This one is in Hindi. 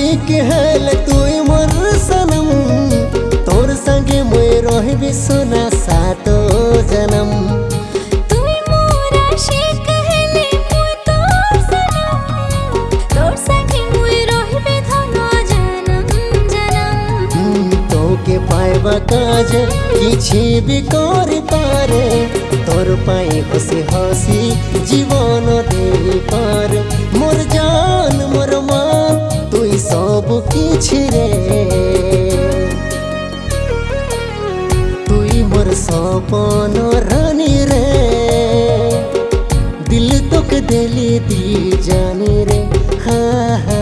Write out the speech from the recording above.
आशिक हेले तुई मोर सनम तोर संगे मुई रहिबी सोना सातो जन्म। तुई मोर आशिक हेले मुई तोर सनम तोर संगे मुई रहिबी धन जन्म जन्म। तोके पाइबा काज किछि भी करि पारे तोर पाई हसी हसी जीवन देई पारे मोर जान मोर मान तुई सब किछि रे तुई मोर सपन रानी रे दिल तोके देली दी जानी रे हाँ हाँ।